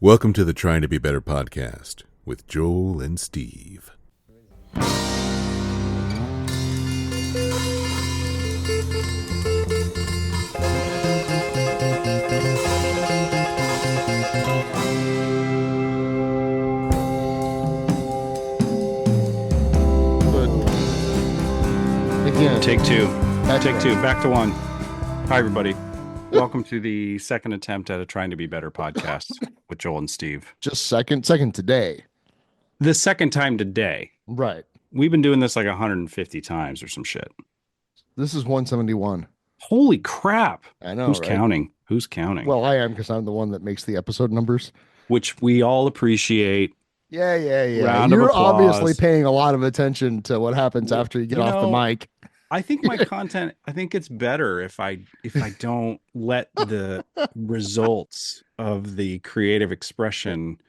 Welcome to the Trying to Be Better podcast with Joel and Steve. Again. Take two. Back to one. Hi, everybody. Welcome to the second attempt at a Trying to Be Better podcast with Joel and Steve. Just second today. The second time today. Right. We've been doing this like 150 times or some shit. This is 171. Holy crap. I know, Who's right? counting? Who's counting? Well, I am, because I'm the one that makes the episode numbers. Which we all appreciate. Yeah. Round of You're applause. obviously paying a lot of attention to what happens after you get off the mic. I think my content, I think it's better if I don't let the results of the creative expression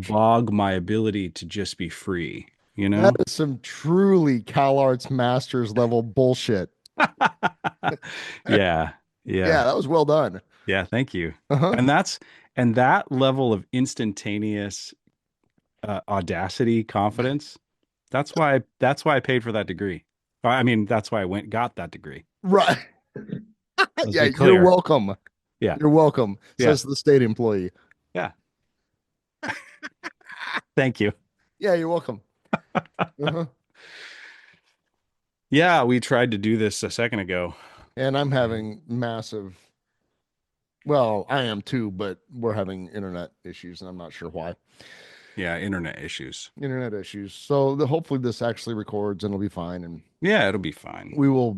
bog my ability to just be free, you know? That is some truly CalArts Masters level bullshit. Yeah, that was well done. Yeah, thank you. Uh-huh. And that level of instantaneous audacity, confidence, that's why I paid for that degree. I mean, that's why I got that degree. Right. Yeah, you're welcome. Yeah. You're welcome, says Yeah. the state employee. Yeah. Thank you. Yeah, you're welcome. Uh-huh. Yeah, we tried to do this a second ago. And I'm having massive, well, I am too, but we're having internet issues, and I'm not sure why. Yeah, internet issues. So hopefully this actually records and it'll be fine. And yeah, it'll be fine. We will,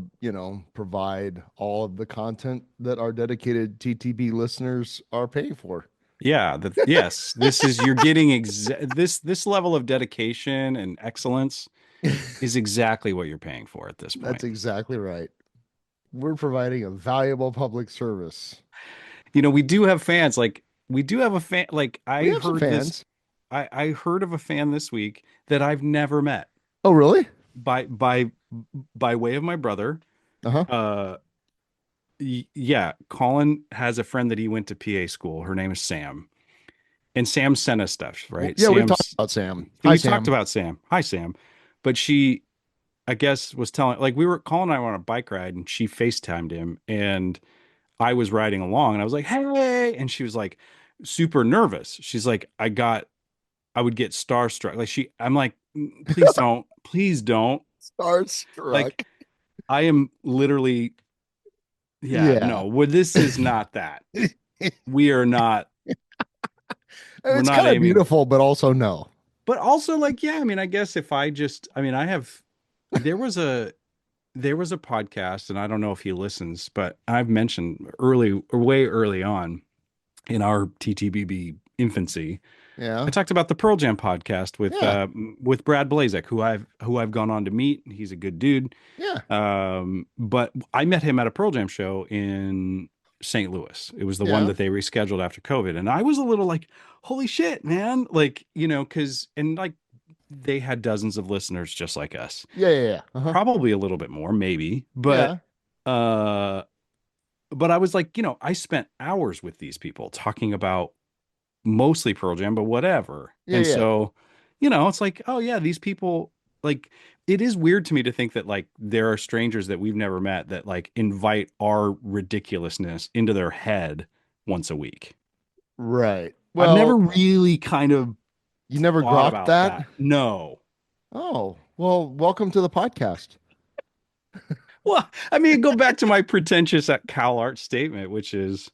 provide all of the content that our dedicated TTB listeners are paying for. Yeah, yes, this is, you're getting this level of dedication and excellence is exactly what you're paying for at this point. That's exactly right. We're providing a valuable public service. We do have fans. Like, we do have a fan. Like, I heard fans. I heard of a fan this week that I've never met. Oh, really? By way of my brother. Uh-huh. Yeah, Colin has a friend that he went to PA school. Her name is Sam. And Sam sent us stuff, right? Yeah, we've talked about Sam. Talked about Sam. Hi, Sam. But she, I guess, was telling, like, Colin and I were on a bike ride, and she FaceTimed him, and I was riding along, and I was like, hey, and she was like super nervous. She's like, I would get starstruck. Like, I'm like, please don't. Starstruck. Like, I am literally, no, this is not that. We are not. It's kind of beautiful, but also no. But also, like, yeah, I mean, I guess if I have, there was a podcast, and I don't know if he listens, but I've mentioned way early on in our TTBB infancy. Yeah, I talked about the Pearl Jam podcast with Brad Blazek, who I've gone on to meet. He's a good dude. Yeah. But I met him at a Pearl Jam show in St. Louis. It was the one that they rescheduled after COVID, and I was a little like, holy shit, man! Like, because they had dozens of listeners just like us. Yeah. Uh-huh. Probably a little bit more, maybe, but but I was like, I spent hours with these people talking about mostly Pearl Jam, but whatever. So, it's like, oh yeah, these people, like, it is weird to me to think that, like, there are strangers that we've never met that, like, invite our ridiculousness into their head once a week. Right. Well, I've never really kind of. You never grokked that? No. Oh, well, welcome to the podcast. Well, I mean, go back to my pretentious CalArts statement, which is,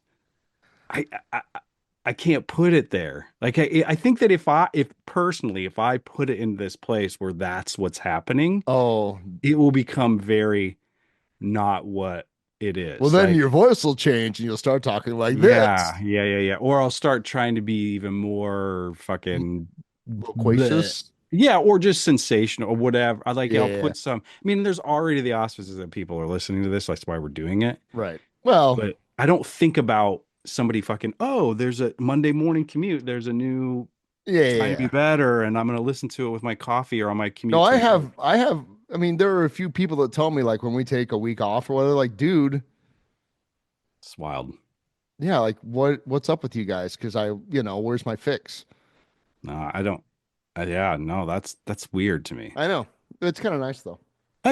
I can't put it there. Like, I think that if I put it in this place where that's what's happening, it will become very not what it is. Well, then your voice will change and you'll start talking like this. Yeah. Or I'll start trying to be even more fucking loquacious. Yeah, or just sensational or whatever. I'll put some. I mean, there's already the auspices that people are listening to this. That's why we're doing it. Right. Well, but I don't think about somebody fucking, there's a Monday morning commute. There's a new Trying to Be Better, and I'm going to listen to it with my coffee or on my commute. No, I have. I mean, there are a few people that tell me, like, when we take a week off or whatever, like, dude, it's wild. Yeah, like what's up with you guys? Because where's my fix? No, I don't. Yeah, no, that's weird to me. I know. It's kind of nice though.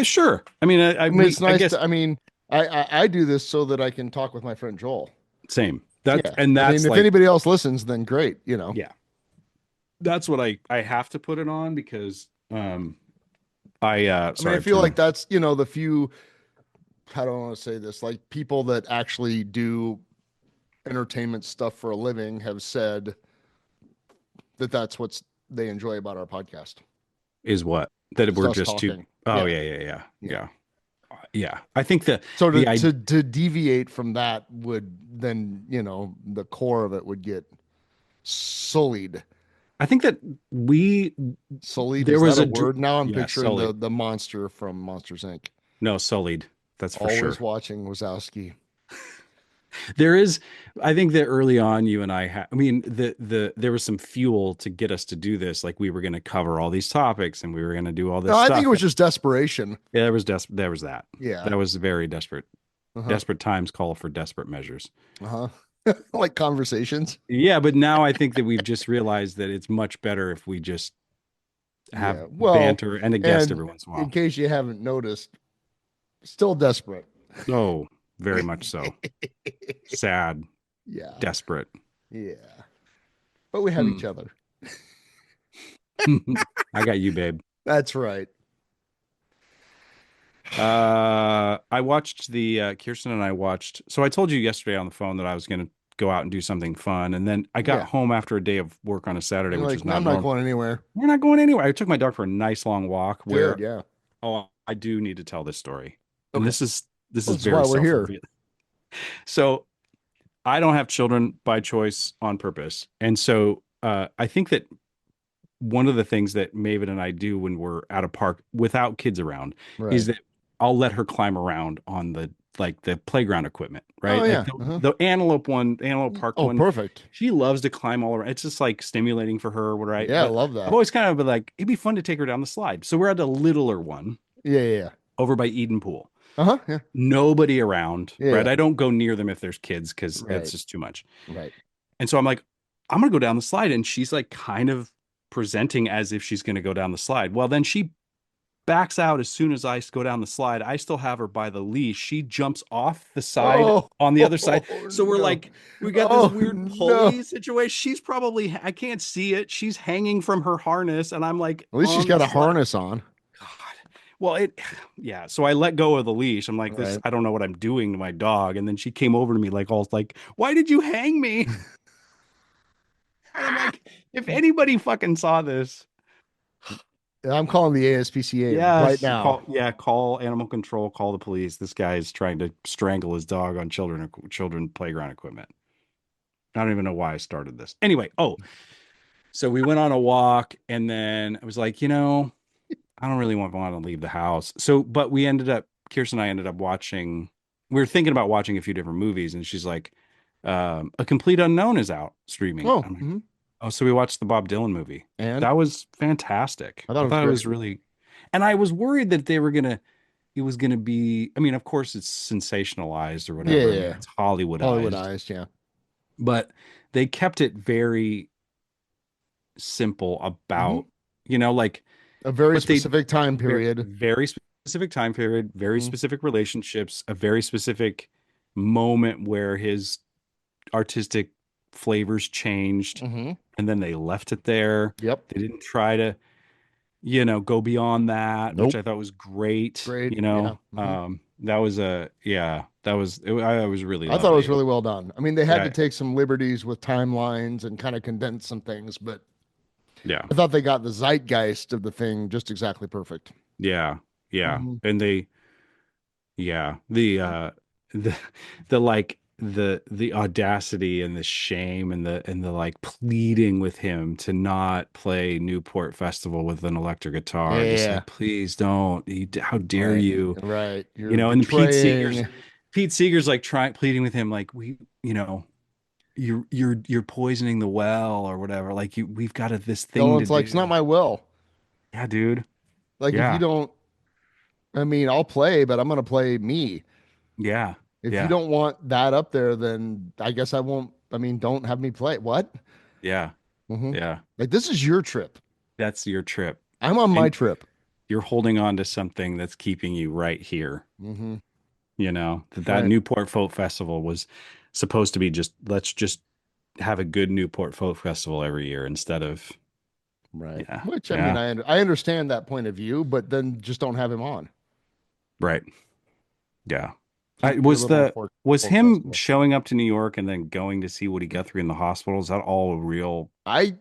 Sure. I mean, I mean, it's I nice guess to, I mean, I do this so that I can talk with my friend Joel. same. Yeah. I mean, That's if like, anybody else listens, then great. yeah, that's what I have to put it on because I mean, I sorry, I've feel like turned. that's, the few, how do I want to say this? Like people that actually do entertainment stuff for a living have said that that's what they enjoy about our podcast. Is what that Just we're us just too. talking. Oh Yeah. yeah, yeah, yeah, Yeah. yeah, yeah. I think So to the I to to deviate from that would then, the core of it would get sullied. I think that we Sullied, there is that was a a word? Now I'm yeah, picturing the sullied. the monster from Monsters Inc. No, sullied. That's for Always sure. watching Wazowski. There is, I think that early on, you and I had, I mean, there was some fuel to get us to do this. Like we were going to cover all these topics and we were going to do all No, this I think it stuff. was just desperation. Yeah, there was that. Yeah. That was very desperate. Uh-huh. Desperate times call for desperate measures. Uh-huh. Like conversations. Yeah, but now I think that we've just realized that it's much better if we just have Yeah. Well, banter and a guest and every once in a in while. case you haven't noticed, still desperate. Oh, very much so. Sad, Yeah. desperate. Yeah. But we have Hmm. each other. I got you, babe. That's right. I watched Kirsten and I watched. So I told you yesterday on the phone that I was going to go out and do something fun, and then I got Yeah. home after a day of work on a Saturday, You're which like, is no, not I'm not normal. going anywhere. We're not going anywhere. I took my dog for a nice long walk. Good. Where Yeah. oh, I do need to tell this story, and Okay. this Well, is this is why very we're self here. revealing. So I don't have children by choice on purpose, and so I think that one of the things that Maven and I do when we're at a park without kids around is Right. that I'll let her climb around on the playground equipment, Oh right? Like yeah. Uh-huh. the Antelope Park Oh, one. perfect. She loves to climb all around. It's just like stimulating for her, right? Yeah, I But love I've that. always kind of been like, it'd be fun to take her down the slide. So we're at the littler one Yeah, yeah, yeah. over by Eden Pool. Uh-huh. Yeah. Nobody around, Yeah, right? yeah. I don't go near them if there's kids because it's Right. just too much. Right. And so I'm like, I'm gonna go down the slide. And she's like kind of presenting as if she's gonna go down the slide. Well, then she backs out as soon as I go down the slide. I still have her by the leash. She jumps off the side Oh, on the other side. oh So we're no. like, we got this Oh weird no. pulley situation. She's probably, I can't see it. She's hanging from her harness, and I'm like At least she's on the got a slide. harness on. God. Well, yeah. So I let go of the leash. I'm like, this, Right. I don't know what I'm doing to my dog. And then she came over to me, like, all like, why did you hang me? And I'm like, if anybody fucking saw this, I'm calling the ASPCA right yes, now. call animal control, call the police. This guy is trying to strangle his dog on children playground equipment. I don't even know why I started this. Anyway, so we went on a walk and then I was like, I don't really want to leave the house. So, but Kirsten and I ended up watching, we were thinking about watching a few different movies and she's like, A Complete Unknown is out streaming. Oh, I'm like, mhm. oh, so we watched the Bob Dylan movie. And That was fantastic. I thought I it was thought it was great. really, and I was worried that it was gonna be, I mean, of course it's sensationalized or Yeah, whatever. I mean, yeah. it's Hollywoodized, Hollywoodized, yeah. but they kept it very simple Hmm. about, like A very what they specific time period. very specific time period, very Hmm. specific relationships, a very specific moment where his artistic flavors changed Hmm. and then they left it there. Yep. They didn't try to, go beyond that, which Nope. I thought was great. Great. Yeah. Hmm. That was I was really I thought it was lovely. really well done. I mean, they had to Yeah, take some liberties with timelines and kind of condense some things, but yeah, I thought they got the zeitgeist of the thing just exactly perfect. yeah, yeah. Hmm. And the the like the audacity and the shame and the like pleading with him to not play Newport Festival with an electric guitar, just Yeah. like, please don't. How dare Right. you? Right. You're And betraying. Pete Seeger's like trying pleading with him, like, you're poisoning the well or whatever. Like we've got this thing to Dylan's like, it's not do. my will. Yeah, dude. Like, if you Yeah. don't, I mean, I'll play, but I'm going to play me. Yeah. If you don't want that up there, then I guess I won't. I mean, don't have me play. What? Yeah. Yeah. Like, this is your trip. That's your trip. I'm on my And trip. you're holding on to something that's keeping you right here. You know, that Right. Newport Folk Festival was supposed to be just, let's just have a good Newport Folk Festival every year instead of, Right. yeah. Which, I mean, Yeah. I understand that point of view, but then just don't have him on. Right. Yeah. Keep your Was little was folk him festival. showing up to New York and then going to see Woody Guthrie in the hospital? Is that all real? I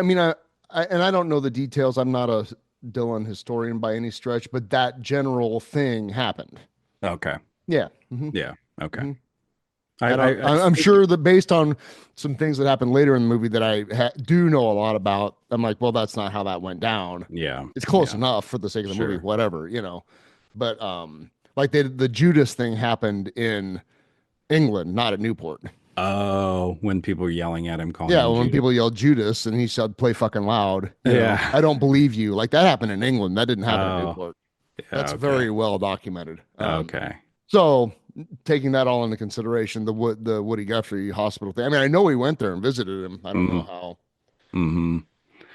mean, and I don't know the details. I'm not a Dylan historian by any stretch, but that general thing happened. Okay. Yeah. Yeah. Okay. I'm Think, sure that based on some things that happened later in the movie that I do know a lot about, I'm like, well, that's not how that went down. yeah. It's close Yeah. enough for the sake of the movie, Sure. whatever, But like the Judas thing happened in England, not at Newport. Oh, when people were yelling at him, calling Yeah, him when Judas. people yelled Judas and he said, "Play fucking loud," Yeah. I don't believe you. Like that happened in England. That didn't happen at Oh, Newport. yeah. That's Okay. very well documented. Okay. So taking that all into consideration, the Woody Guthrie hospital thing. I mean, I know we went there and visited him. I don't know Mm-hmm. how Mm-hmm.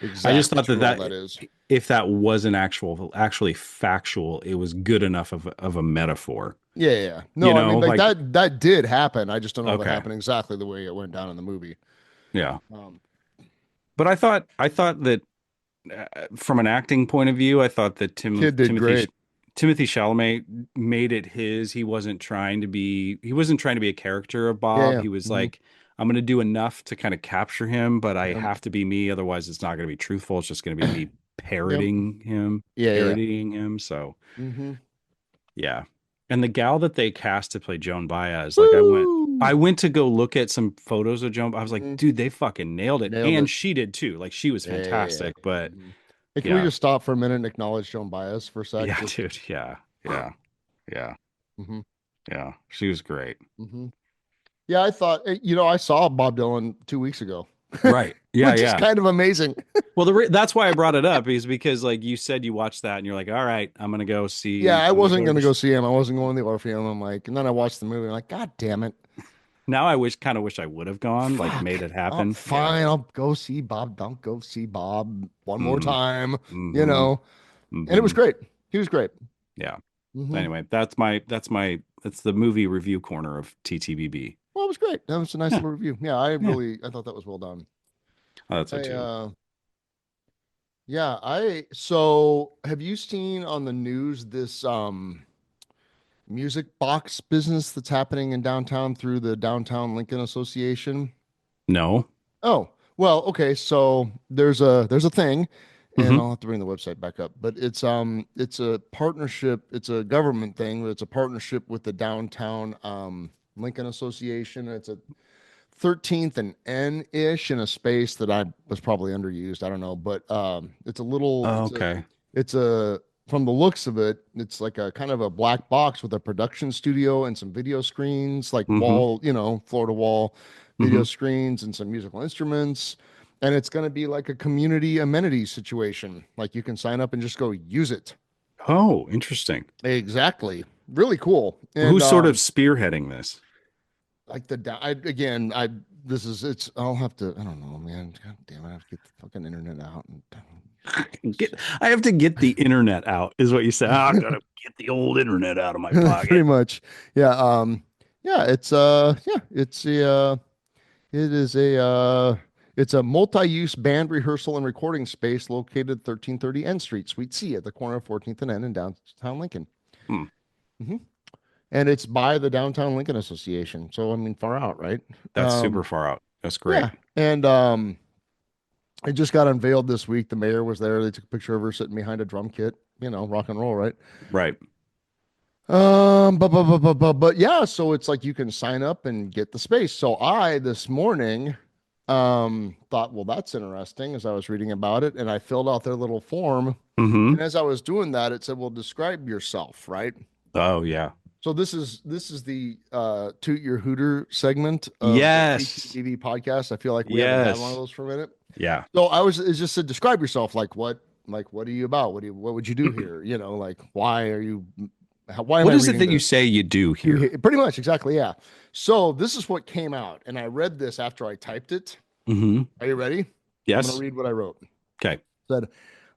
I just exactly thought true all that is. if that wasn't actually factual, it was good enough of a metaphor. Yeah, yeah. You No, I mean, know, like like, that did happen. I just don't know if it okay. happened exactly the way it went down in the movie. Yeah. Um, But I thought that from an acting point of view, I thought that Kid did great. Timothy Chalamet made it his. He wasn't trying to be a character of Yeah, Bob. yeah. He was like, I'm going to do enough to kind of capture him, but I Yep. have to be me. Otherwise, it's not going to be truthful. It's just going to be me Yep. Yeah, yeah. parodying him. So Mm-hmm. yeah. And the gal that they cast to play Joan Baez, like Woo! I went to go look at some photos of Joan. I was like, Mm-hmm. dude, they fucking nailed it. Nailed And it. she did too. Like she was Yeah, yeah, yeah. fantastic. But Mhm. Hey, can we yeah, just stop for a minute and acknowledge Joan Baez for a sec? yeah, Just dude. Yeah, yeah, yeah, hmm yeah. She was great. hmm Yeah, I thought, I saw Bob Dylan 2 weeks ago, Right. Yeah, which is yeah. kind of amazing. Well, that's why I brought it up is because like you said you watched that and you're like, all right, Yeah, I I'm gonna wasn't go going to go see him. I wasn't going to the Orpheum. I'm like, and then I watched the movie. I'm like, God damn it. now I kind of wish I would have gone, like Fuck. made it Oh, happen. Yeah. fine. I'll go see Bob. Don't go see Bob one more Mm-hmm. time, you Mm-hmm. know. And it was Mm-hmm. great. He was great. Yeah. Hmm Anyway, that's the movie review corner of TTBB. Well, it was great. That was a nice Yeah, little review. Yeah, yeah, I thought that was well done. that's it I too. Yeah, so have you seen on the news this music box business that's happening in downtown through the Downtown Lincoln Association? No. Oh, well, okay, so there's a thing, and Mm-hmm. I'll have to bring the website back up, but it's a partnership, it's a government thing, but it's a partnership with the Downtown Lincoln Association. It's a 13th and N-ish in a space that I was probably underused. I don't know, but it's a little Oh, okay. it's a from the looks of it, it's like a kind of a black box with a production studio and some video screens, like Mm-hmm. floor to wall video Mm-hmm. screens and some musical instruments. And it's going to be like a community amenities situation. Like you can sign up and just go use it. Oh, interesting. Exactly. Really cool. And Who's sort of spearheading this? like again, this is it's I'll have to I don't know, man. God damn it, I have to get the fucking internet out and I have to get the internet out, is what you said. I gotta get the old internet out of my pretty pocket. much. Yeah, yeah, it is it's a multi-use band rehearsal and recording space located 1330 N Street, Suite C at the corner of 14th and N in downtown Lincoln. Hmm. Hmm And it's by the Downtown Lincoln Association. So I mean far out, right? That's super far out. That's great. Yeah. And it just got unveiled this week. The mayor was there. They took a picture of her sitting behind a drum kit, rock and roll, right? Right. But yeah, so it's like you can sign up and get the space. So I this morning thought, well, that's interesting as I was reading about it, and I filled out their little form. Mm-hmm. And as I was doing that, it said, well, describe yourself, right? Oh, yeah. So this is the Toot Your Hooter segment of the Yes. TTBB podcast. I feel like we haven't had one of Yes. those for a minute. Yeah. So it just said describe yourself. Like what are you about? What would you do here? Like why are you Why am What I is it reading that you this? say you do here? Pretty much, exactly, yeah. So this is what came out, and I read this after I typed it. Mm-hmm. Are you ready? I'm going to Yes. read what I wrote. Okay. Said,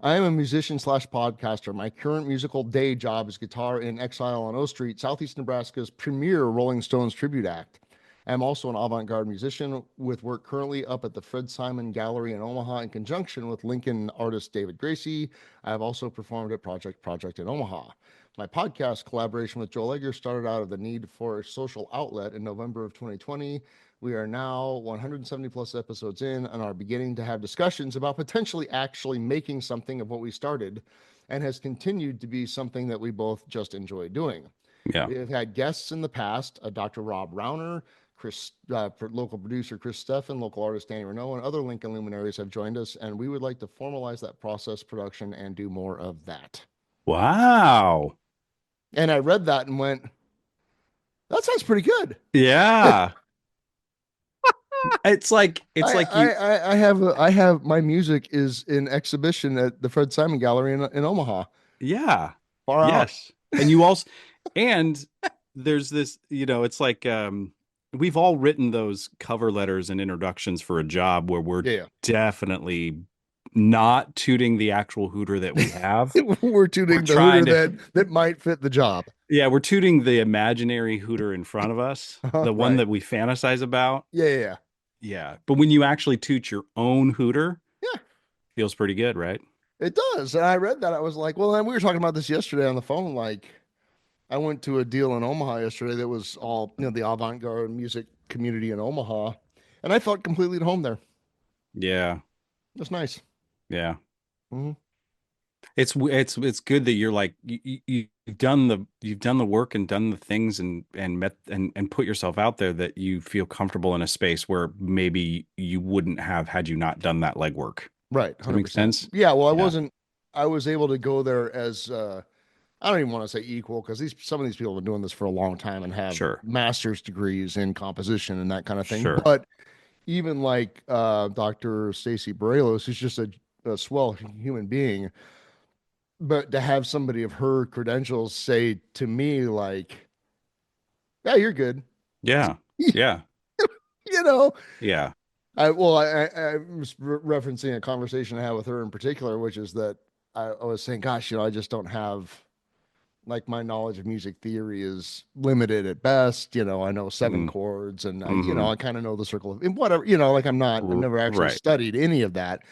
I am a musician slash podcaster. My current musical day job is guitar in Exile on O Street, Southeast Nebraska's premier Rolling Stones tribute act. I'm also an avant-garde musician with work currently up at the Fred Simon Gallery in Omaha in conjunction with Lincoln artist David Gracie. I have also performed at Project in Omaha. My podcast collaboration with Joel Egger started out of the need for a social outlet in November of 2020. We are now 170 plus episodes in and are beginning to have discussions about potentially actually making something of what we started, and has continued to be something that we both just enjoy doing. Yeah. We have had guests in the past, Dr. Rob Rauner, local producer Chris Steffen, local artist Danny Renault, and other Lincoln luminaries have joined us, and we would like to formalize that process, production, and do more of that. Wow. And I read that and went, that sounds pretty good. Yeah. It's like you. I have my music is in exhibition at the Fred Simon Gallery in Omaha. Yeah. Far out. Yes. And you also, and there's this, it's like we've all written those cover letters and introductions for a job where we're Yeah. definitely not tooting the actual hooter that we have. We're tuning the trying hooter to, that might fit the job. yeah, we're tooting the imaginary hooter in front of us, the one Right. that we fantasize about. Yeah. Yeah. But when you actually toot your own hooter, Yeah. feels pretty good, right? It does. And I read that. I was like, well, and we were talking about this yesterday on the phone. Like, I went to a deal in Omaha yesterday that was all, the avant-garde music community in Omaha, and I felt completely at home there. Yeah. It was nice. Yeah. Mm-hmm. It's good that you're like you've done the work and done the things and met and put yourself out there that you feel comfortable in a space where maybe you wouldn't have had you not done that legwork. Right. Does that make 100%. sense? Yeah. Well, Yeah. I was able to go there as, I don't even want to say equal, because some of these people have been doing this for a long time and have Sure. master's degrees in composition and that kind of thing. Sure. But even like Dr. Stacy Bareilles, who's just a swell human being, but to have somebody of her credentials say to me like, "Yeah, you're good," Yeah. Yeah. you know. Yeah. I was referencing a conversation I had with her in particular, which is that I was saying, "Gosh, I just don't have." Like, my knowledge of music theory is limited at best. I know seven Mm. chords, and Hmm. I kind of know the circle of and whatever. Like, I've never actually Right. studied any of that.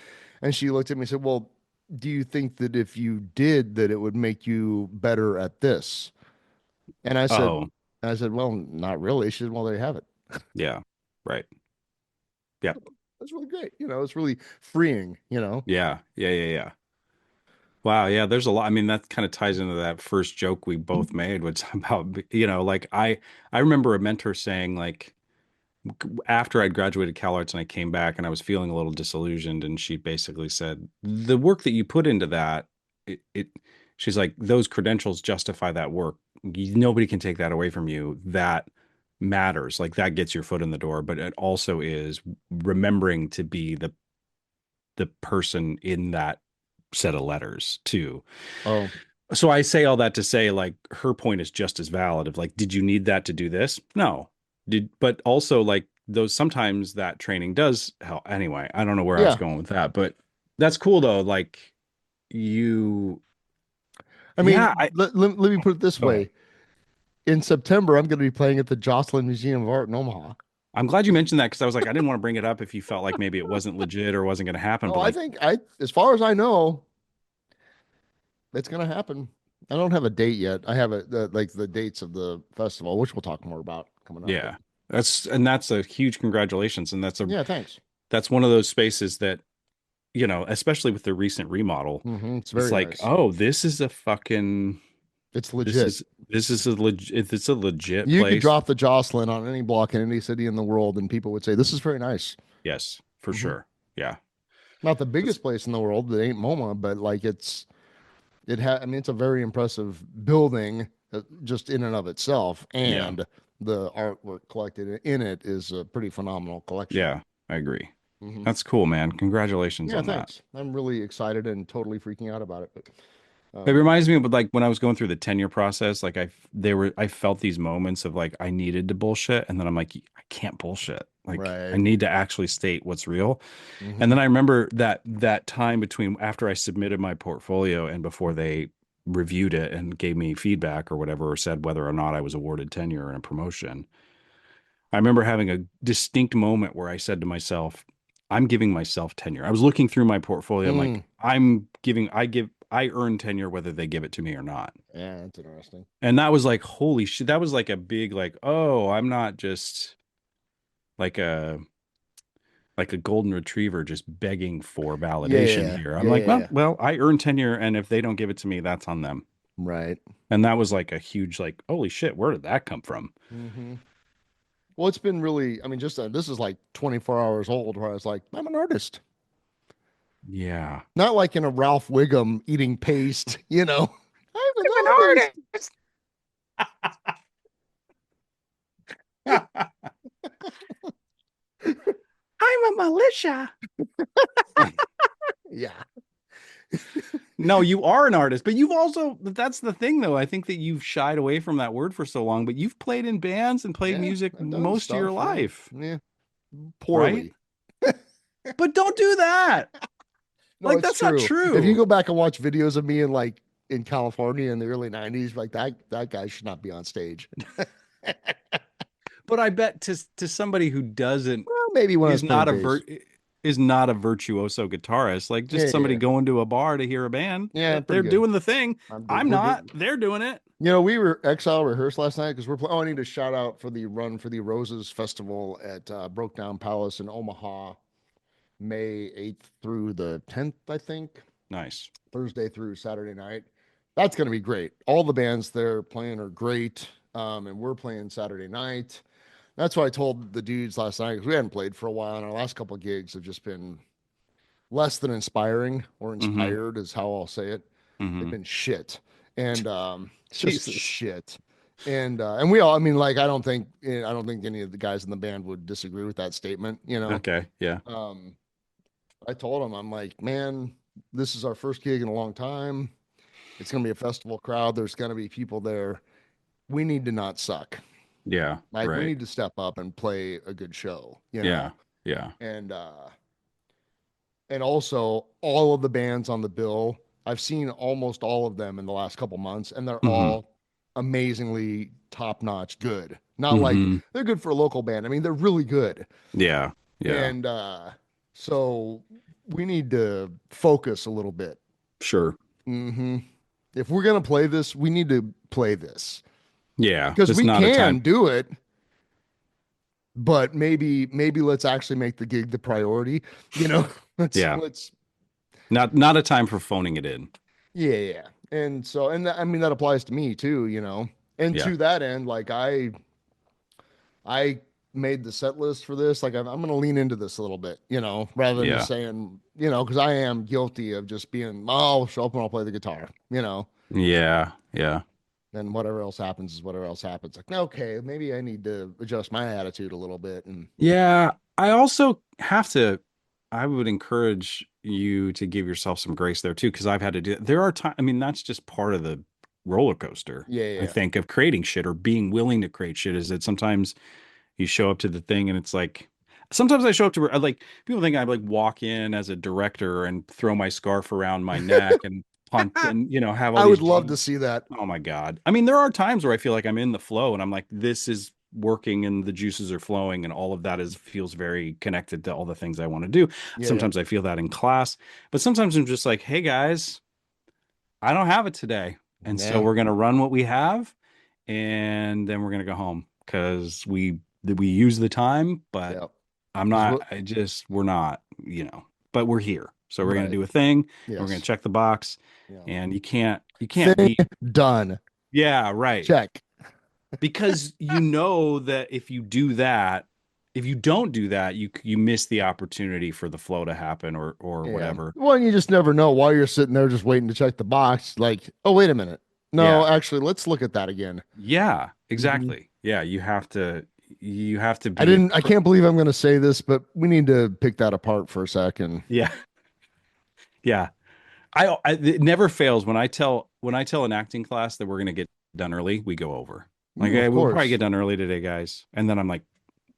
And she looked at me and said, "Well, do you think that if you did, that it would make you better at this?" And Oh, I said, "Well, not really." She said, "Well, there you have it." yeah. Right. Yeah. That's really great. It's really freeing. Yeah. Yeah. Yeah. Yeah. Wow, yeah, there's a lot. I mean, that kind of ties into that first joke we both made, which about, like I remember a mentor saying like after I'd graduated Cal Arts and I came back and I was feeling a little disillusioned, and she basically said, the work that you put into that, it she's like, those credentials justify that work. Nobody can take that away from you. That matters. Like that gets your foot in the door, but it also is remembering to be the person in that set of letters too. Oh, So I say all that to say, like, her point is just as valid of like, did you need that to do this? No. But also like those sometimes that training does help. Anyway, I don't know where I was yeah. going with that, but that's cool though. Like you, I yeah, mean, let me put it this go ahead. way. In September, I'm going to be playing at the Jocelyn Museum of Art in Omaha. I'm glad you mentioned that because I was like, I didn't want to bring it up if you felt like maybe it wasn't legit or wasn't going to happen, Oh, but I like, think as far as I know, it's going to happen. I don't have a date yet. I have like the dates of the festival, which we'll talk more about coming up. But yeah, that's a huge congratulations. And yeah, thanks. that's one of those spaces that, especially with the recent remodel, It's it's very like, nice. oh, this is a fucking, It's this legit. is, this is a legit, it's a legit You could place. drop the Jocelyn on any block in any city in the world, and people would say, "This is very nice." Yes, for hmm sure. Yeah. Not the That's, biggest place in the world. It ain't MoMA, but like I mean, it's a very impressive building, just in and of itself, yeah. and the artwork collected in it is a pretty phenomenal collection. Yeah. I agree. hmm That's cool, man. Congratulations Yeah, on that. thanks. I'm really excited and totally freaking out about it. But It reminds me of like when I was going through the tenure process, like I felt these moments of like I needed to bullshit, and then I'm like, I can't bullshit. Like I Right. need to actually state what's real. And Hmm. then I remember that time between after I submitted my portfolio and before they reviewed it and gave me feedback or whatever, or said whether or not I was awarded tenure and a promotion. I remember having a distinct moment where I said to myself, I'm giving myself tenure. I was looking through my portfolio. I'm like, Mm. I earn tenure whether they give it to me or not. Yeah, that's interesting. And that was like, holy shit. That was like a big, like, oh, I'm not just like a golden retriever just begging for Yeah, validation yeah, here. I'm yeah, like, yeah, well, yeah. I earn tenure, and if they don't give it to me, that's on them. Right. And that was like a huge, like, holy shit, where did that come from? Hmm. Well, it's been really, I mean, just this is like 24 hours old where I was like, I'm an artist. Yeah. Not like in a Ralph Wiggum eating paste, I'm an I'm an artist. artist. I'm a militia. Yeah. No, you are an artist, but you've also, that's the thing though. I think that you've shied away from that word for so long, but you've played in bands and played Yeah, music I've done most of your stuff. Yeah. life, Yeah. right? Poorly. But don't do that. No, Like, it's that's not true. If you true. go back and watch videos of me in California in the early 90s, like that guy should not be on stage. But I bet to somebody who doesn't Well, maybe when I was is playing not a bass. virtuoso guitarist, like just Yeah, somebody yeah. going to a bar to hear a band. Yeah, Yep, pretty they're good. doing the thing. I'm doing I'm we're not. doing They're doing it. we were Exile rehearsed last night because I need to shout out for the Run for the Roses Festival at Broke Down Palace in Omaha, May 8th through the 10th, I think. Nice. Thursday through Saturday night. That's going to be great. All the bands they're playing are great. And we're playing Saturday night. That's what I told the dudes last night because we hadn't played for a while, and our last couple of gigs have just been less than inspiring, or Mm-hmm. inspired is how I'll say it. They've Mm-hmm. been shit, and just Jesus. shit. And we all, I mean, like I don't think any of the guys in the band would disagree with that statement. Okay. Yeah. Um, I told them, I'm like, man, this is our first gig in a long time. It's going to be a festival crowd. There's going to be people there. We need to not suck. Yeah. Like we Right. need to step up and play a good show, Yeah. Yeah. And also all of the bands on the bill, I've seen almost all of them in the last couple months, and they're Mm-hmm. all amazingly top-notch good. Not like Mm-hmm. they're good for a local band. I mean, they're really good. Yeah. Yeah. And so we need to focus a little bit. Sure. Hmm. If we're gonna play this, we need to play this Yeah. because It's we not a time. can do it, but maybe let's actually make the gig the priority. You know, Yeah. let's Not a time for phoning it in. yeah, yeah. And so I mean that applies to me too. And Yeah. to that end, like I made the set list for this. Like I'm gonna lean into this a little bit, rather than just Yeah. saying, because I am guilty of just being, oh, I'll show up and I'll play the guitar. Yeah. Yeah. And whatever else happens is whatever else happens. Like, okay, maybe I need to adjust my attitude a little bit. And Yeah, I also have to, I would encourage you to give yourself some grace there too, because I've had to do, there are times, I mean, that's just part of the roller coaster, yeah, I yeah, think, of creating shit or being willing to create shit is that sometimes you show up to the thing and it's like, sometimes I show up to, like, people think I like walk in as a director and throw my scarf around my neck and punt yeah. and, have all I these would love to see that. Oh my God. I mean, there are times where I feel like I'm in the flow and I'm like, this is working and the juices are flowing and all of that is feels very connected to all the things I want to do. Yeah, yeah, Sometimes I feel that in class, but sometimes I'm just like, hey guys, I don't have it today. And so yeah, we're gonna run what we have and then we're gonna go home because we use the time, but yeah. I'm Because not, what? we're not, but we're here. So we're gonna Right. do a thing and we're gonna Yes. check the box Yeah. and you can't Thing be done. yeah, right. Check. Because you know that if you do that, if you don't do that, you miss the opportunity for the flow to happen or Yeah. whatever. Well, you just never know while you're sitting there just waiting to check the box. Like, oh, wait a minute. No, Yeah. actually, let's look at that again. Yeah, Mhm. exactly. Yeah, you have to be a I can't believe I'm going to say this, but we need to pick that apart for a second. yeah. Yeah. It never fails when I tell an acting class that we're going to get done early, we go over. Like, Of hey, we'll probably course. get done early today, guys. And then I'm like,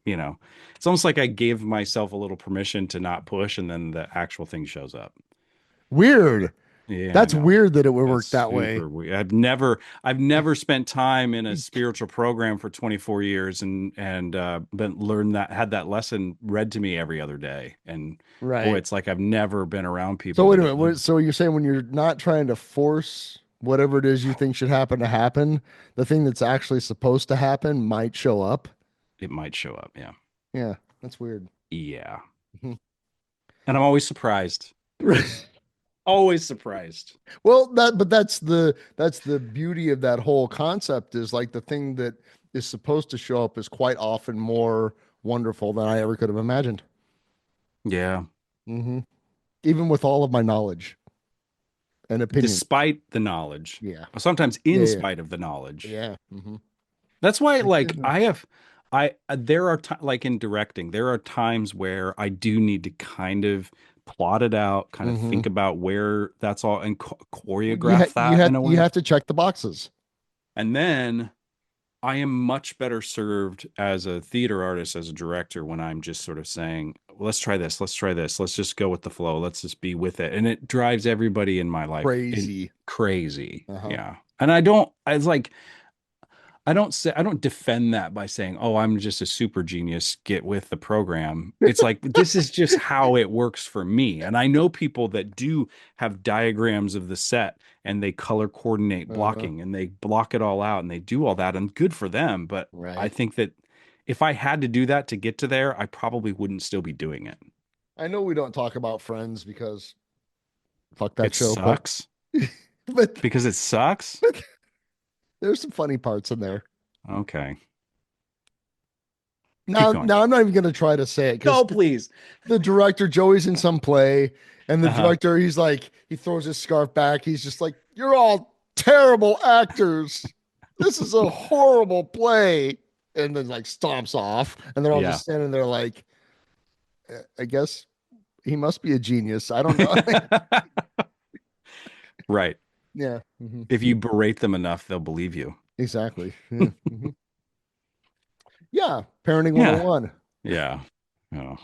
it's almost like I gave myself a little permission to not push, and then the actual thing shows up. Weird. Yeah, I That's know. weird that it would That's work that way. super weird. I've never spent time in a spiritual program for 24 years and been learned that had that lesson read to me every other day. And boy, Right. it's like I've never been around So people wait a that minute. have lived. So you're saying when you're not trying to force whatever it is you think should happen to happen, the thing that's actually supposed to happen might show up? It might show up. Yeah. Yeah, that's weird. Yeah. Mhm. And I'm always surprised. Always surprised. Well, but that's the beauty of that whole concept is like the thing that is supposed to show up is quite often more wonderful than I ever could have imagined. Yeah. Hmm. Even with all of my knowledge and opinion. Despite the knowledge, Yeah. sometimes Yeah. in Yeah. spite of the knowledge. Yeah. Hmm. That's why, Thank like, goodness. there are like in directing, there are times where I do need to kind of plot it out, kind of Hmm. think about where that's all and You choreograph ha- you that have in a you way. have to check the boxes. And then I am much better served as a theater artist, as a director, when I'm just sort of saying, well, let's try this, let's try this, let's just go with the flow, let's just be with it. And it drives everybody in my life Crazy. crazy. Uh-huh. Yeah. And I don't defend that by saying, "Oh, I'm just a super genius, get with the program." It's like this is just how it works for me. And I know people that do have diagrams of the set and they color coordinate Uh-huh. blocking and they block it all out and they do all that and good for them, but I Right. think that if I had to do that to get to there, I probably wouldn't still be doing it. I know we don't talk about Friends because fuck that It show, but sucks but because it sucks. but there's some funny parts in there. Okay. Keep going. Now I'm not even gonna try to say it because No, please. the director Joey's in some play, and the Uh-huh. director he's like he throws his scarf back. He's just like, "You're all terrible actors. This is a horrible play," and then like stomps off, and they're all Yeah. just standing there like, I guess he must be a genius. I don't know. Right. Yeah. Mhm. If you berate them enough, they'll believe you. Exactly. Yeah. Mhm. Yeah. Parenting Yeah. 101. Yeah. Oh.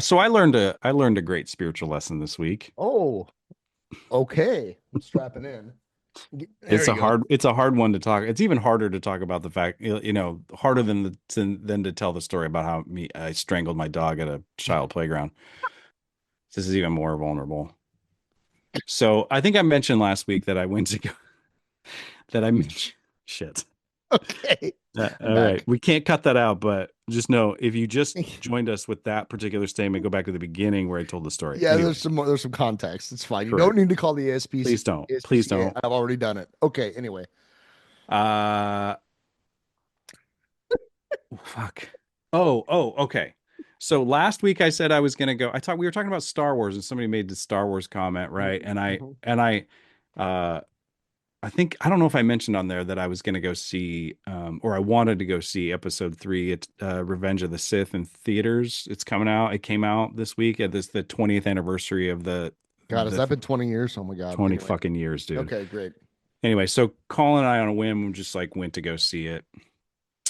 So I learned a great spiritual lesson this week. Oh, okay. I'm strapping in. There you go. It's a hard one to talk. It's even harder to talk about the fact, harder than to tell the story about how I strangled my dog at a child playground. This is even more vulnerable. So I think I mentioned last week that I went to go that I mentioned shit. Okay. I'm All right. back. We can't cut that out, but just know if you just joined us with that particular statement, go back to the beginning where I told the story. Yeah, Anyway, there's some context. It's fine. You don't correct. need to call the Please don't. Please ASPCA. don't. I've already done it. Okay, anyway. Uh, fuck. Okay. So last week I said I was gonna go. We were talking about Star Wars, and somebody made the Star Wars comment, right? And I Mhm. and I uh I think I don't know if I mentioned on there that I was gonna go see or I wanted to go see episode 3. It's Revenge of the Sith in theaters. It's coming out. It came out this week at the 20th anniversary of God, has the that been 20 years? Oh my God. 20 Anyway. fucking years, dude. Okay, great. Anyway, so Colin and I on a whim just like went to go see it.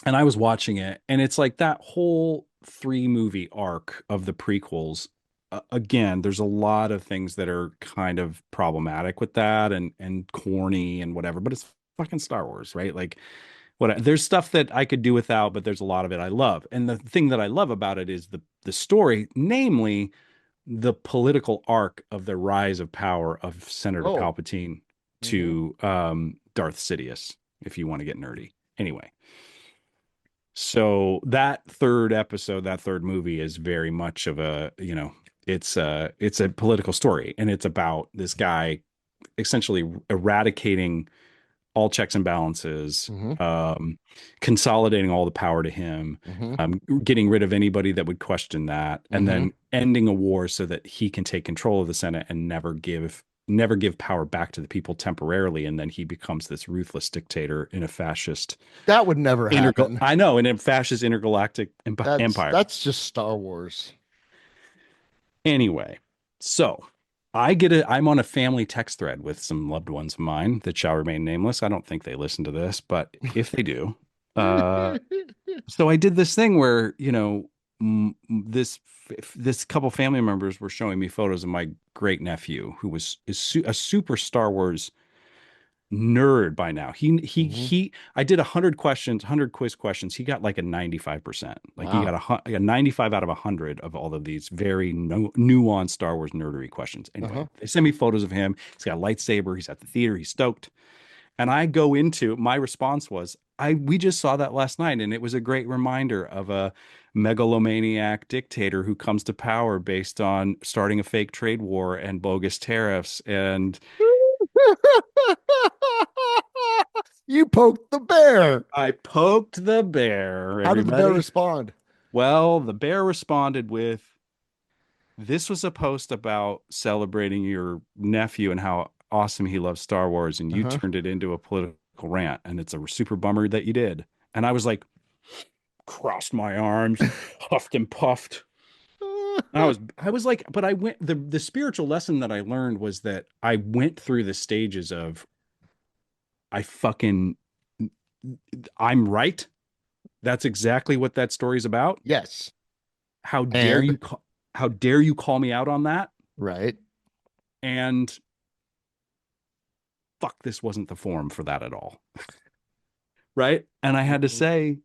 And I was watching it, and it's like that whole 3 movie arc of the prequels. Again, there's a lot of things that are kind of problematic with that and corny and whatever, but it's fucking Star Wars, right? Like there's stuff that I could do without, but there's a lot of it I love. And the thing that I love about it is the story, namely the political arc of the rise of power of Senator Oh. Palpatine Hmm. to Darth Sidious, if you want to get nerdy. Anyway, so that third episode, that third movie is very much of it's a political story, and it's about this guy essentially eradicating all checks and balances, Hmm. consolidating all the power to him, Hmm. getting rid of anybody that would question that, and Hmm. then ending a war so that he can take control of the Senate and never give power back to the people temporarily, and then he becomes this ruthless dictator in a fascist That would never happen. I know, in a fascist intergalactic That's empire. that's just Star Wars. Anyway, so I'm on a family text thread with some loved ones of mine that shall remain nameless. I don't think they listen to this, but if they do, uh, so I did this thing where, this couple family members were showing me photos of my great nephew, who a super Star Wars nerd by now. Mhm. I did 100 quiz questions. He got like a 95%. Like he got Wow. a 95 out of 100 of all of these very no, nuanced Star Wars nerdery questions. Anyway, Uh-huh. they send me photos of him. He's got a lightsaber. He's at the theater. He's stoked. And I go into my response was, we just saw that last night, and it was a great reminder of a megalomaniac dictator who comes to power based on starting a fake trade war and bogus tariffs. And You poked the bear. I poked the bear, How did the bear everybody. respond? Well, the bear responded with, this was a post about celebrating your nephew and how awesome he loves Star Wars, and you Uh-huh. turned it into a political rant, and it's a super bummer that you did. And I was like, crossed my arms, huffed and puffed. I was like, but I went the spiritual lesson that I learned was that I went through the stages of I fucking I'm right. That's exactly what that story's about. Yes. How dare And you how dare you call me out on that? right. And fuck, this wasn't the forum for that at all. Right? And I had to Mhm. say, you're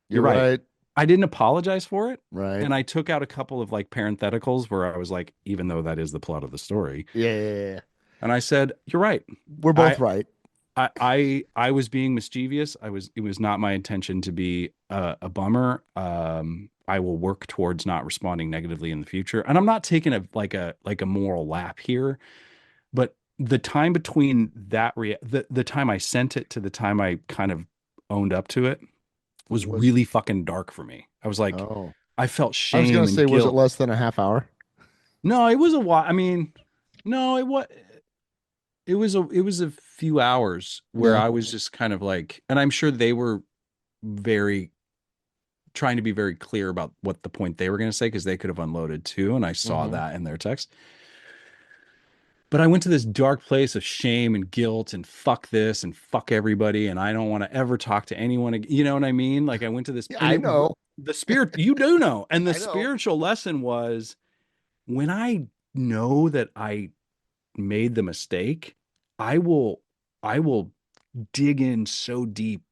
You're right. right. I didn't apologize for it. Right. And I took out a couple of like parentheticals where I was like, even though that is the plot of the story. Yeah, yeah, yeah. And I said, you're right. We're I both right. I was being mischievous. It was not my intention to be a bummer. I will work towards not responding negatively in the future. And I'm not taking a moral lap here, but the time between the time I sent it to the time I kind of owned up to it was Was really fucking dark for me. I was like, oh. I felt I was gonna shame say, and was it guilt. less than a half hour? No, it was a while. I mean, no, it was a few hours where Yeah. I was just kind of like, and I'm sure they were very trying to be very clear about what the point they were going to say because they could have unloaded too, and I saw Mm-hmm. that in their text. But I went to this dark place of shame and guilt and fuck this and fuck everybody, and I don't want to ever talk to anyone again. You know what I mean? Like I went to this, Yeah, and I know. the spirit, you do know, and the I know. spiritual lesson was when I know that I made the mistake, I will I will dig in so deep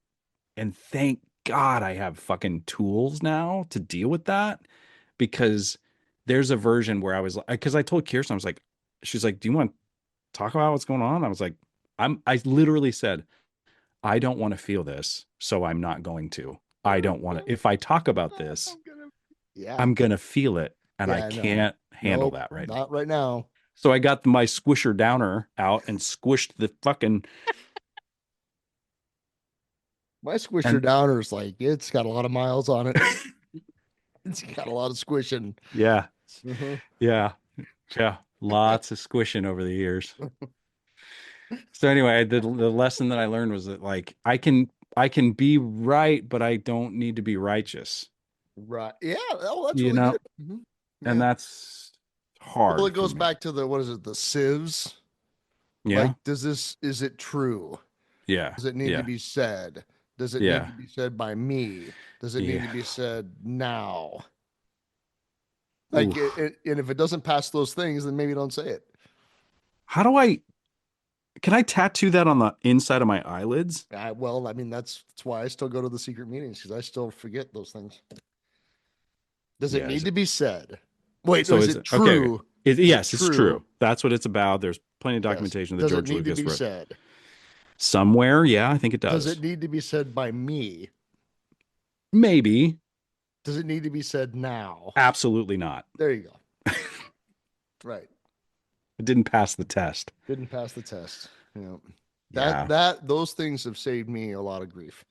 and thank God I have fucking tools now to deal with that because there's a version where I was like, because I told Kirsten, I was like, she's like, do you want to talk about what's going on? I was like, I literally said, I don't want to feel this, so I'm not going to. I don't want to. If I talk about this, I'm gonna. Yeah. I'm going to feel it and I Yeah. No. can't handle Nope. that right now. Not right now. So I got my squisher downer out and squished the fucking My squisher and downer is like it's got a lot of miles on it. It's got a lot of squishing. yeah, Mm-hmm. yeah, yeah, lots of squishing over the years. So anyway, the lesson that I learned was that like I can be right, but I don't need to be righteous, Right. Yeah. Oh, that's you really know, good. Hmm. and Yeah. that's Well, hard it for goes me. back to the what is it? The sieves. Like, Yeah, is it true? yeah, Does it need to yeah, be said? Does it need yeah, to be said by me? Does it need to yeah. be said now? Like, Oof. and if it doesn't pass those things, then maybe don't say it. How do I? Can I tattoo that on the inside of my eyelids? Well, I mean, that's why I still go to the secret meetings because I still forget those things. Does it Yeah. need to be said? Wait, So is is it it okay? true? Is it Yes, it's true? true. That's what it's about. There's plenty of Yes. documentation that Does it George need to Lucas be wrote. said? Somewhere, yeah, I think it Does it does. need to be said by me? Maybe. Does it need to be said now? Absolutely not. There you go. Right. It didn't pass the test. Didn't pass the test. You know, Yeah. those things have saved me a lot of grief.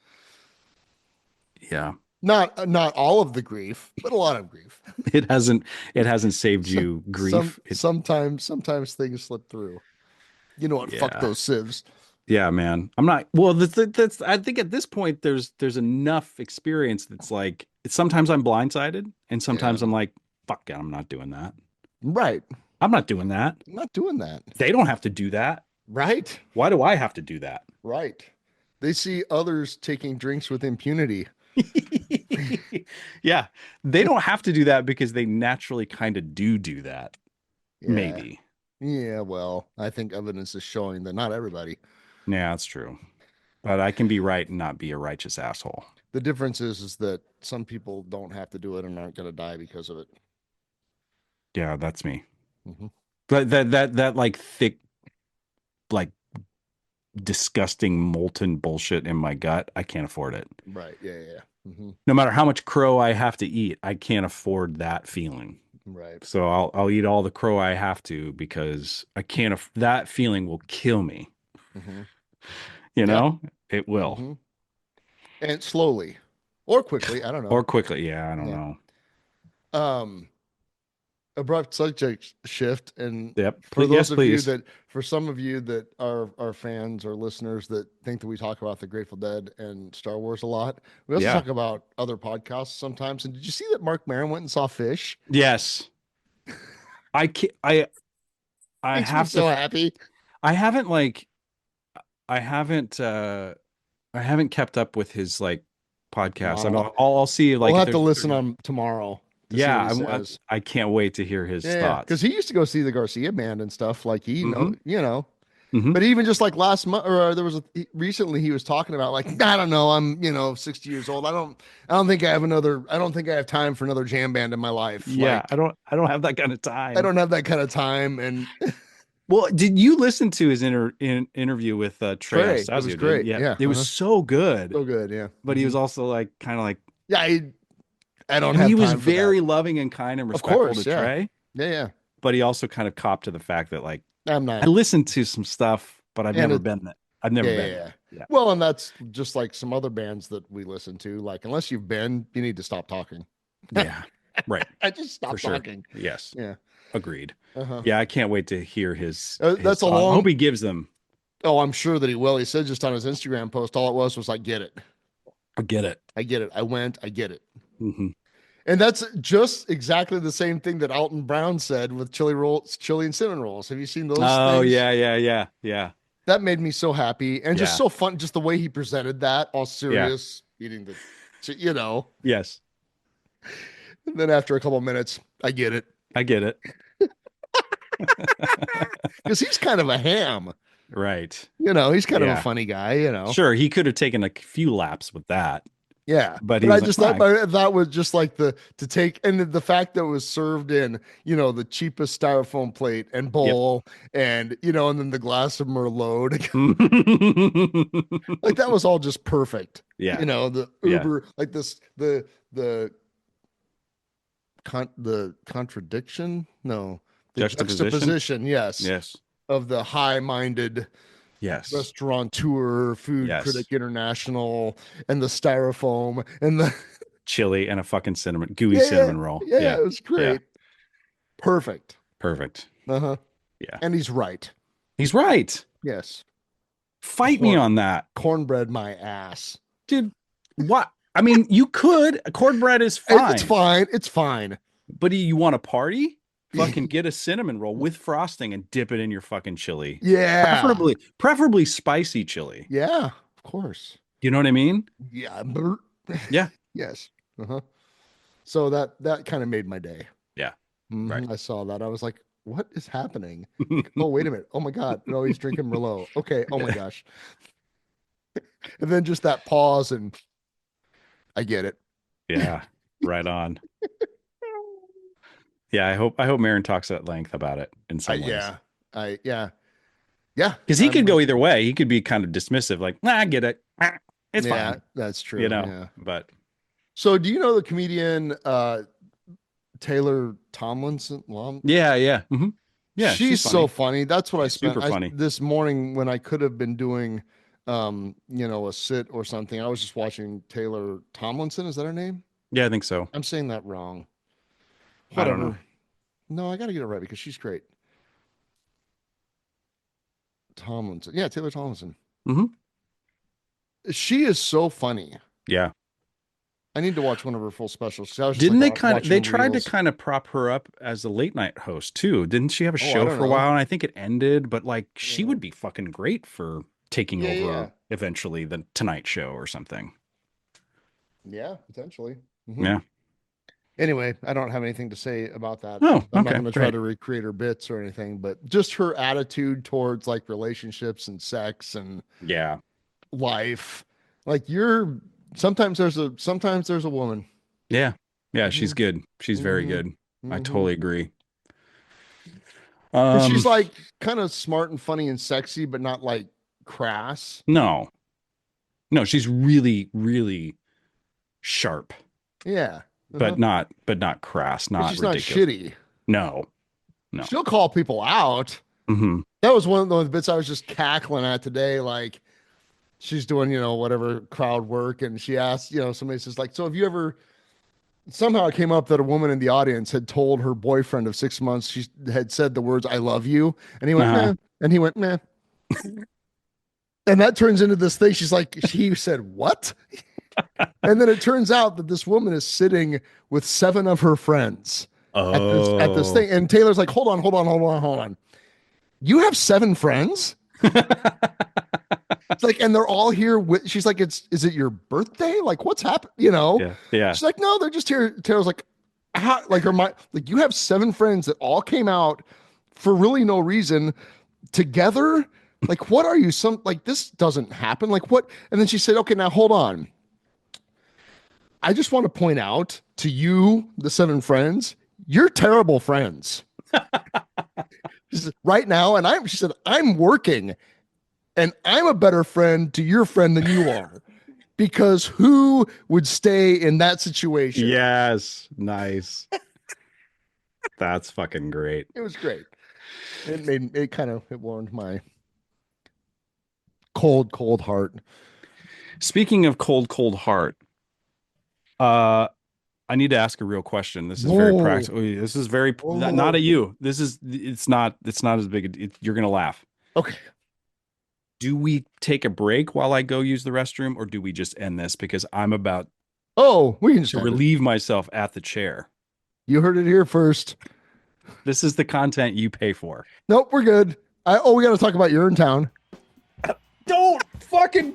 Yeah. Not all of the grief, but a lot of grief. It hasn't saved So, you grief. sometimes things slip through. You know what? Fuck Yeah. those sieves. Yeah, man. I'm not well, that's I think at this point there's enough experience that's like sometimes I'm blindsided and Yeah. sometimes I'm like, fuck it, I'm not doing that. Right. I'm not doing that. I'm not doing that. They don't have to do that. Right. Why do I have to do that? Right. They see others taking drinks with impunity. Yeah. They don't have to do that because they naturally kind of do that. Yeah. Maybe. Yeah. Well, I think evidence is showing that not everybody. Yeah, that's true. But I can be right and not be a righteous asshole. The difference is that some people don't have to do it and aren't going to die because of it. Yeah, that's me. Mm-hmm. But that like thick, like disgusting molten bullshit in my gut, I can't afford it. Right. Yeah. Yeah. Mm-hmm. No matter how much crow I have to eat, I can't afford that feeling. Right. So I'll eat all the crow I have to because I can't. That feeling will kill me. Mm-hmm. You know, it will. Mm-hmm. And slowly or quickly, I don't know. Or quickly. Yeah, I don't know. Abrupt subject shift. And Yep. for Yes, those of you please. that, for some of you that are fans or listeners that think that we talk about the Grateful Dead and Star Wars a lot, we also Yeah. talk about other podcasts sometimes. And did you see that Mark Maron went and saw Fish? Yes. I can't, I Makes me have so to. happy. I haven't like. I haven't. I haven't kept up with his like podcast. I mean, Wow. I'll see like We'll if have to there's. listen on tomorrow to see Yeah, what he says. I can't wait to hear his Yeah, because thoughts. he used to go see the Garcia band and stuff. Like he know, Hmm. you know. Hmm. But even just like last month, or there was recently, he was talking about like, I don't know, I'm 60 years old. I don't think I have another. I don't think I have time for another jam band in my life. Yeah, Like I don't have that kind of I time. don't have that kind of time. And Well, did you listen to his interview with Trey Trey, it was Anastasio, dude? great. Yeah, Yeah, it was so good. so good. Yeah, But he was also like kind of like, yeah. I don't I mean, he have was time for that. very loving and kind and Of respectful to course, yeah, Trey, yeah. but he also kind of copped to the fact that like I'm I not, listened to some stuff, but I've and never it, been that. I've never been yeah. there. Yeah. Well, and that's just like some other bands that we listen to. Like, unless you've been, you need to stop talking. Yeah. Right. I just For stop sure. talking. Yes. Yeah. Agreed. Uh-huh. Yeah, I can't wait to hear his That's a thought. I hope long. he gives them. Oh, I'm sure that he will. He said just on his Instagram post, all it was I get it. I get it. I get it. I went. I get it. Hmm. And that's just exactly the same thing that Alton Brown said with chili and cinnamon rolls. Have you seen those Oh things? yeah. That made me so happy and just Yeah. so fun. Just the way he presented that, all Yeah. serious, eating the. Yes. And then after a couple minutes, I get it. I get it. Because he's kind of a ham. Right. He's kind of a Yeah. funny guy. Sure, he could have taken a few laps with that, Yeah, but but he I was just like, thought that was just like to take, and the fact that it was served in the cheapest styrofoam plate and bowl, and and then the glass of Merlot, like that was all just perfect. Yeah. The Uber like this the contradiction, no, the juxtaposition, Yes. of the high-minded Yes. restaurateur, food Yes. critic international, and the styrofoam and the Chili and a fucking gooey cinnamon roll. yeah, it was great. Perfect. Uh-huh. Yeah. And he's right. He's right. Yes. Fight me on that. Cornbread my ass. Dude, what? I mean, you could. Cornbread is fine. It's fine. But you want a party? Fucking get a cinnamon roll with frosting and dip it in your fucking chili. Yeah. Preferably spicy chili. Yeah, of course. You know what I mean? Yeah. Yeah. Yes. Uh-huh. So that kind of made my day. Yeah. Mm-hmm. Right. I saw that. I was like, what is happening? Oh, wait a minute. Oh my God. No, he's drinking Merlot. Okay. Oh my gosh. And then just that pause, and I get it. Yeah. Right on. Yeah, I hope Marin talks at length about it in some ways. Yeah. Because he could go either way. He could be kind of dismissive, like, I get it. It's fine. That's true. Yeah. But so do you know the comedian Taylor Tomlinson? yeah. Mm-hmm. Yeah. She's so funny. That's what I spent super funny. This morning when I could have been doing a sit or something. I was just watching Taylor Tomlinson. Is that her name? Yeah, I think so. I'm saying that wrong. Whatever. I don't know. No, I got to get it right because she's great. Tomlinson. Yeah, Taylor Tomlinson. Mm-hmm. She is so funny. Yeah. I need to watch one of her full specials. I was just Didn't like, they kind of, they watching tried to reels. kind of prop her up as a late night host too. Didn't she have a Oh, I show don't for a know. while? And I think it ended, but like she Yeah. would be fucking great for taking Yeah, over yeah. eventually the Tonight Show or something. Yeah, potentially. Mhm. Yeah. Anyway, I don't have anything to say about that. Oh, I'm not okay, going to try great. to recreate her bits or anything, but just her attitude towards like relationships and sex and Yeah. life. Like sometimes there's a woman. Yeah. Yeah. Mhm. She's good. She's very Mhm. good. I Mhm. totally agree. And she's like kind of smart and funny and sexy, but not like crass. No, no, she's really, really sharp, Yeah. but not crass, But not she's not ridiculous. shitty. No, no. She'll call people out. Hmm. That was one of those bits I was just cackling at today. Like she's doing, whatever crowd work, and she asked, somebody says like, so have you ever? Somehow it came up that a woman in the audience had told her boyfriend of 6 months she had said the words "I love you," and he went, Uh-huh. meh, and he went, meh, and that turns into this thing. She's like, he said what? And then it turns out that this woman is sitting with 7 of her friends at this thing, and Taylor's like, hold on. You have 7 friends? It's like, and they're all here with, she's like, is it your birthday? Like, what's happened? Yeah. She's like, no, they're just here. Taylor's like, how, like her mind, like you have 7 friends that all came out for really no reason together. Like, what are you? Like, this doesn't happen. Like, what? And then she said, okay, now hold on. I just want to point out to you, the 7 friends, you're terrible friends. She said, right now. And she said, I'm working. And I'm a better friend to your friend than you are, because who would stay in that situation? Yes. Nice. That's fucking great. It was great. It warmed my cold heart. Speaking of cold heart, I need to ask a real question. This is very practical. This is very not at you. It's not as big. You're gonna laugh. Okay. Do we take a break while I go use the restroom, or do we just end this because I'm about we can just to relieve myself at the chair? You heard it here first. This is the content you pay for. Nope, we're good. We got to talk about Urinetown. Don't fucking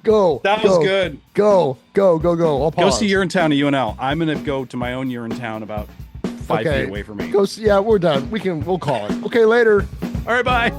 go. That was good. Go. I'll pause. Go see Urinetown at UNL. I'm gonna go to my own Urinetown about 5 feet away from me. Go see. Yeah, we're done. We'll call it. Okay, later. All right, bye.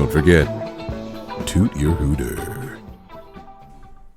don't forget, toot your hooter.